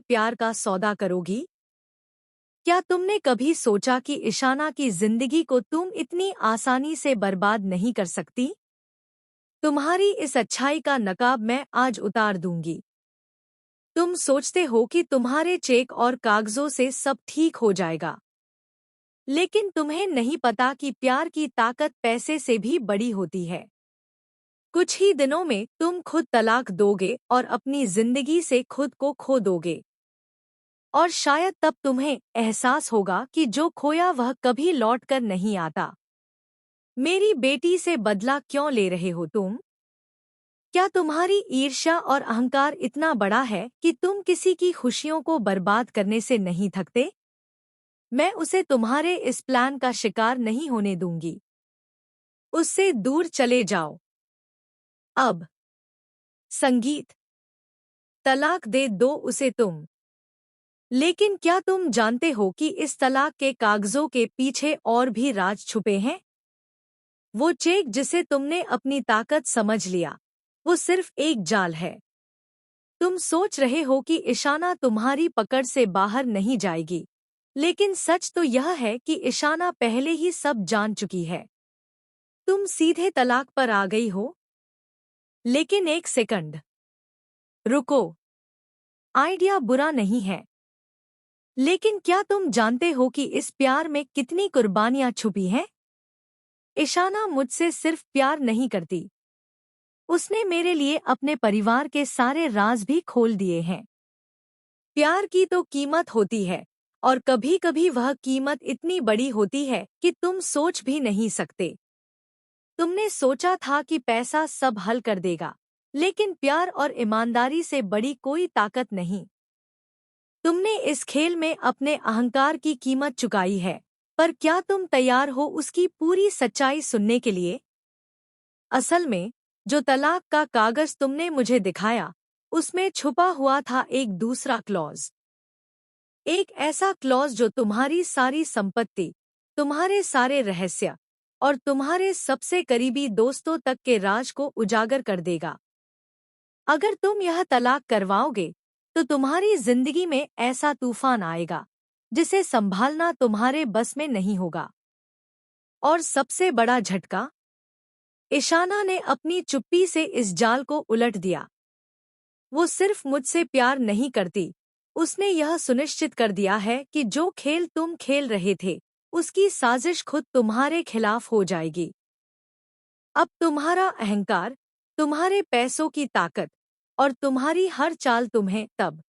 प्यार का सौदा करोगी? क्या तुमने कभी सोचा कि ईशाना की जिंदगी को तुम इतनी आसानी से बर्बाद नहीं कर सकती? तुम्हारी इस अच्छाई का नकाब मैं आज उतार दूंगी। तुम सोचते हो कि तुम्हारे चेक और कागजों से सब ठीक हो जाएगा, लेकिन तुम्हें नहीं पता कि प्यार की ताकत पैसे से भी बड़ी होती है। कुछ ही दिनों में तुम खुद तलाक दोगे और अपनी जिंदगी से खुद को खो दोगे। और शायद तब तुम्हें एहसास होगा कि जो खोया वह कभी लौट कर नहीं आता। मेरी बेटी से बदला क्यों ले रहे हो तुम? क्या तुम्हारी ईर्ष्या और अहंकार इतना बड़ा है कि तुम किसी की खुशियों को बर्बाद करने से नहीं थकते? मैं उसे तुम्हारे इस प्लान का शिकार नहीं होने दूंगी। उससे दूर चले जाओ। अब संगीत, तलाक दे दो उसे तुम। लेकिन क्या तुम जानते हो कि इस तलाक के कागजों के पीछे और भी राज छुपे हैं? वो चेक जिसे तुमने अपनी ताकत समझ लिया, वो सिर्फ एक जाल है। तुम सोच रहे हो कि ईशाना तुम्हारी पकड़ से बाहर नहीं जाएगी, लेकिन सच तो यह है कि ईशाना पहले ही सब जान चुकी है। तुम सीधे तलाक पर आ गई हो। लेकिन एक सेकंड, रुको। आइडिया बुरा नहीं है, लेकिन क्या तुम जानते हो कि इस प्यार में कितनी कुर्बानियां छुपी हैं? ईशाना मुझसे सिर्फ प्यार नहीं करती, उसने मेरे लिए अपने परिवार के सारे राज भी खोल दिए हैं। प्यार की तो कीमत होती है, और कभी-कभी वह कीमत इतनी बड़ी होती है कि तुम सोच भी नहीं सकते। तुमने सोचा था कि पैसा सब हल कर देगा, लेकिन प्यार और ईमानदारी से बड़ी कोई ताकत नहीं। तुमने इस खेल में अपने अहंकार की कीमत चुकाई है, पर क्या तुम तैयार हो उसकी पूरी सच्चाई सुनने के लिए? असल में, जो तलाक का कागज तुमने मुझे दिखाया, उसमें छुपा हुआ था एक दूसरा क्लॉज। एक ऐसा क्लॉज जो तुम्हारी सारी संपत्ति, तुम्हारे सारे रहस्य और तुम्हारे सबसे करीबी दोस्तों तक के राज को उजागर कर देगा। अगर तुम यह तलाक करवाओगे, तो तुम्हारी जिंदगी में ऐसा तूफान आएगा जिसे संभालना तुम्हारे बस में नहीं होगा। और सबसे बड़ा झटका, ईशाना ने अपनी चुप्पी से इस जाल को उलट दिया। वो सिर्फ मुझसे प्यार नहीं करती, उसने यह सुनिश्चित कर दिया है कि जो खेल तुम खेल रहे थे, उसकी साजिश खुद तुम्हारे खिलाफ हो जाएगी। अब तुम्हारा अहंकार, तुम्हारे पैसों की ताकत और तुम्हारी हर चाल तुम्हें तब